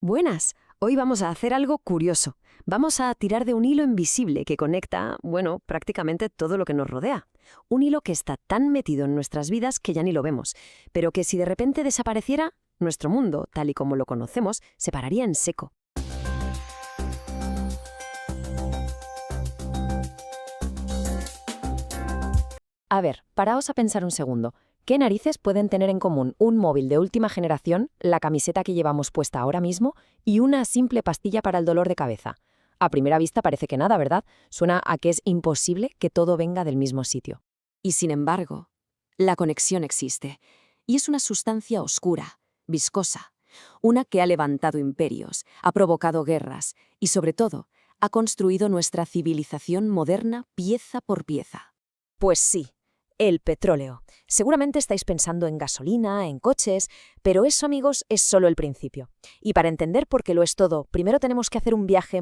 Buenas, hoy vamos a hacer algo curioso. Vamos a tirar de un hilo invisible que conecta, bueno, prácticamente todo lo que nos rodea. Un hilo que está tan metido en nuestras vidas que ya ni lo vemos, pero que si de repente desapareciera, nuestro mundo, tal y como lo conocemos, se pararía en seco. A ver, paraos a pensar un segundo. ¿Qué narices pueden tener en común un móvil de última generación, la camiseta que llevamos puesta ahora mismo y una simple pastilla para el dolor de cabeza? A primera vista parece que nada, ¿verdad? Suena a que es imposible que todo venga del mismo sitio. Y sin embargo, la conexión existe, y es una sustancia oscura, viscosa, una que ha levantado imperios, ha provocado guerras y, sobre todo, ha construido nuestra civilización moderna pieza por pieza. Pues sí, el petróleo. Seguramente estáis pensando en gasolina, en coches, pero eso, amigos, es solo el principio. Y para entender por qué lo es todo, primero tenemos que hacer un viaje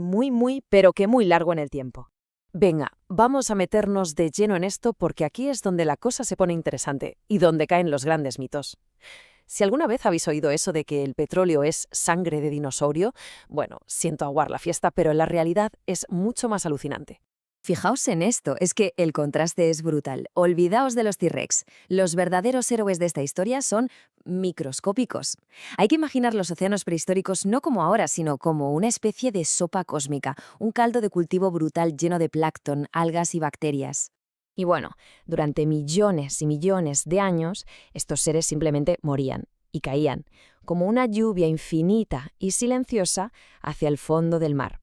pero que muy largo en el tiempo. Venga, vamos a meternos de lleno en esto porque aquí es donde la cosa se pone interesante y donde caen los grandes mitos. Si alguna vez habéis oído eso de que el petróleo es sangre de dinosaurio, bueno, siento aguar la fiesta, pero la realidad es mucho más alucinante. Fijaos en esto, es que el contraste es brutal. Olvidaos de los T-Rex. Los verdaderos héroes de esta historia son microscópicos. Hay que imaginar los océanos prehistóricos no como ahora, sino como una especie de sopa cósmica, un caldo de cultivo brutal lleno de plancton, algas y bacterias. Y bueno, durante millones y millones de años, estos seres simplemente morían y caían, como una lluvia infinita y silenciosa hacia el fondo del mar.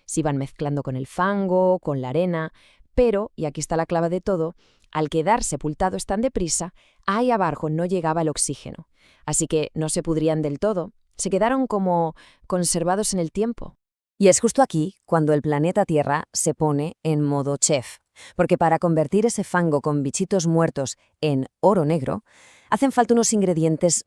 Se iban mezclando con el fango, con la arena, pero, y aquí está la clave de todo, al quedar sepultados tan deprisa, ahí abajo no llegaba el oxígeno. Así que no se pudrían del todo, se quedaron como conservados en el tiempo. Y es justo aquí cuando el planeta Tierra se pone en modo chef. Porque para convertir ese fango con bichitos muertos en oro negro, hacen falta unos ingredientes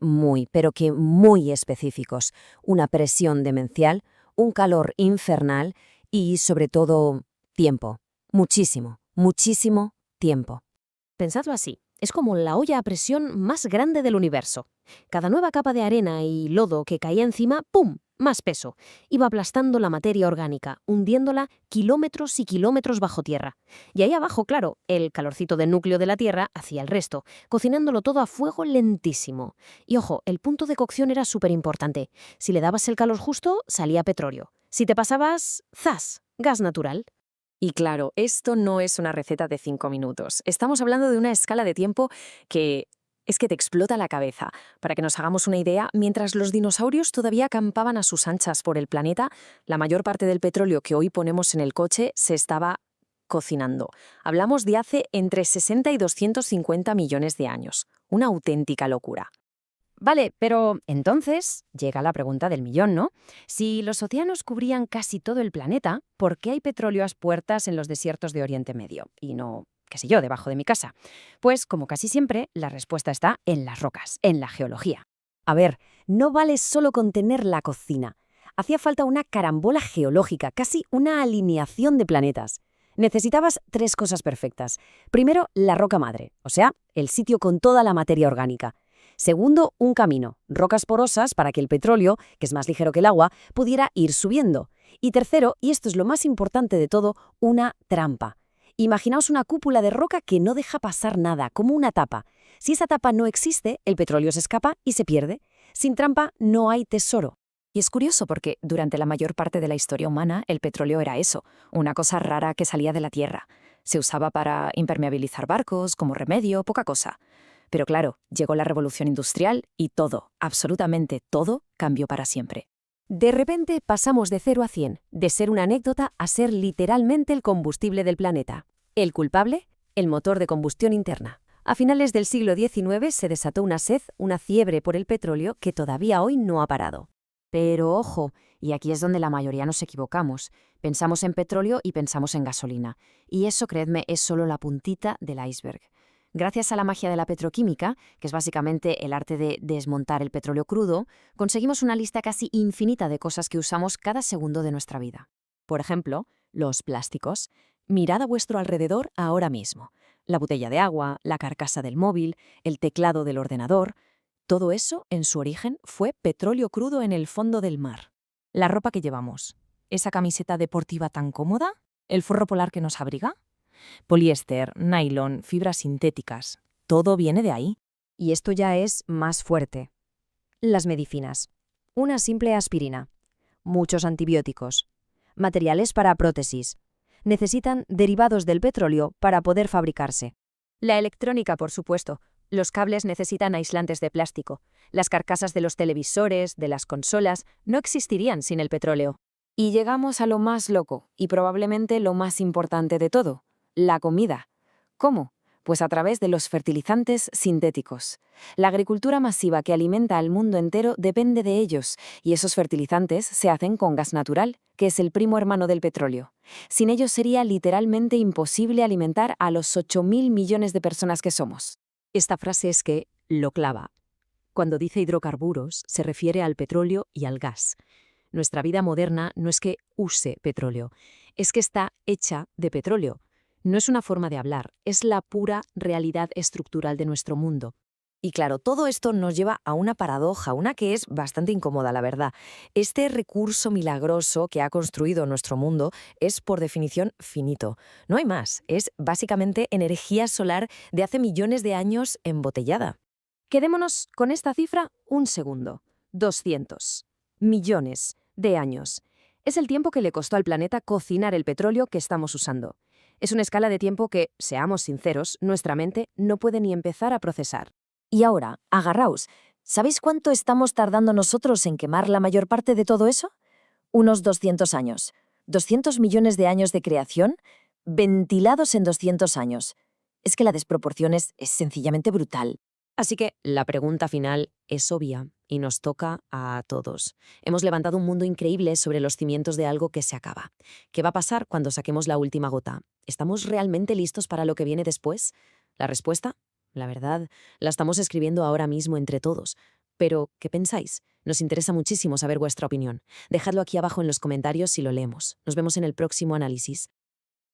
pero que muy específicos. Una presión demencial, un calor infernal y, sobre todo, tiempo. Muchísimo, muchísimo tiempo. Pensadlo así, es como la olla a presión más grande del universo. Cada nueva capa de arena y lodo que caía encima, ¡pum!, más peso. Iba aplastando la materia orgánica, hundiéndola kilómetros y kilómetros bajo tierra. Y ahí abajo, claro, el calorcito del núcleo de la Tierra hacía el resto, cocinándolo todo a fuego lentísimo. Y ojo, el punto de cocción era súper importante. Si le dabas el calor justo, salía petróleo. Si te pasabas, ¡zas!, gas natural. Y claro, esto no es una receta de 5 minutos. Estamos hablando de una escala de tiempo que es que te explota la cabeza. Para que nos hagamos una idea, mientras los dinosaurios todavía acampaban a sus anchas por el planeta, la mayor parte del petróleo que hoy ponemos en el coche se estaba cocinando. Hablamos de hace entre 60 y 250 millones de años. Una auténtica locura. Vale, pero entonces llega la pregunta del millón, ¿no? Si los océanos cubrían casi todo el planeta, ¿por qué hay petróleo a las puertas en los desiertos de Oriente Medio? Y no, qué sé yo, debajo de mi casa. Pues, como casi siempre, la respuesta está en las rocas, en la geología. A ver, no vale solo con tener la cocina. Hacía falta una carambola geológica, casi una alineación de planetas. Necesitabas 3 cosas perfectas. Primero, la roca madre, o sea, el sitio con toda la materia orgánica. Segundo, un camino, rocas porosas para que el petróleo, que es más ligero que el agua, pudiera ir subiendo. Y tercero, y esto es lo más importante de todo, una trampa. Imaginaos una cúpula de roca que no deja pasar nada, como una tapa. Si esa tapa no existe, el petróleo se escapa y se pierde. Sin trampa no hay tesoro. Y es curioso porque durante la mayor parte de la historia humana el petróleo era eso, una cosa rara que salía de la tierra. Se usaba para impermeabilizar barcos, como remedio, poca cosa. Pero claro, llegó la revolución industrial y todo, absolutamente todo, cambió para siempre. De repente pasamos de 0 a 100, de ser una anécdota a ser literalmente el combustible del planeta. ¿El culpable? El motor de combustión interna. A finales del siglo XIX se desató una sed, una fiebre por el petróleo que todavía hoy no ha parado. Pero ojo, y aquí es donde la mayoría nos equivocamos. Pensamos en petróleo y pensamos en gasolina. Y eso, creedme, es solo la puntita del iceberg. Gracias a la magia de la petroquímica, que es básicamente el arte de desmontar el petróleo crudo, conseguimos una lista casi infinita de cosas que usamos cada segundo de nuestra vida. Por ejemplo, los plásticos. Mirad a vuestro alrededor ahora mismo. La botella de agua, la carcasa del móvil, el teclado del ordenador. Todo eso, en su origen, fue petróleo crudo en el fondo del mar. La ropa que llevamos, esa camiseta deportiva tan cómoda, el forro polar que nos abriga, poliéster, nylon, fibras sintéticas, todo viene de ahí. Y esto ya es más fuerte. Las medicinas. Una simple aspirina. Muchos antibióticos. Materiales para prótesis. Necesitan derivados del petróleo para poder fabricarse. La electrónica, por supuesto. Los cables necesitan aislantes de plástico. Las carcasas de los televisores, de las consolas, no existirían sin el petróleo. Y llegamos a lo más loco, y probablemente lo más importante de todo, la comida. ¿Cómo? Pues a través de los fertilizantes sintéticos. La agricultura masiva que alimenta al mundo entero depende de ellos, y esos fertilizantes se hacen con gas natural, que es el primo hermano del petróleo. Sin ellos sería literalmente imposible alimentar a los 8.000 millones de personas que somos. Esta frase es que lo clava. Cuando dice hidrocarburos, se refiere al petróleo y al gas. Nuestra vida moderna no es que use petróleo, es que está hecha de petróleo. No es una forma de hablar, es la pura realidad estructural de nuestro mundo. Y claro, todo esto nos lleva a una paradoja, una que es bastante incómoda, la verdad. Este recurso milagroso que ha construido nuestro mundo es, por definición, finito. No hay más. Es básicamente energía solar de hace millones de años embotellada. Quedémonos con esta cifra un segundo. 200 millones de años. Es el tiempo que le costó al planeta cocinar el petróleo que estamos usando. Es una escala de tiempo que, seamos sinceros, nuestra mente no puede ni empezar a procesar. Y ahora, agarraos, ¿sabéis cuánto estamos tardando nosotros en quemar la mayor parte de todo eso? Unos 200 años. 200 millones de años de creación, ventilados en 200 años. Es que la desproporción es sencillamente brutal. Así que la pregunta final es obvia y nos toca a todos. Hemos levantado un mundo increíble sobre los cimientos de algo que se acaba. ¿Qué va a pasar cuando saquemos la última gota? ¿Estamos realmente listos para lo que viene después? La respuesta, la verdad, la estamos escribiendo ahora mismo entre todos. Pero, ¿qué pensáis? Nos interesa muchísimo saber vuestra opinión. Dejadlo aquí abajo en los comentarios y lo leemos. Nos vemos en el próximo análisis.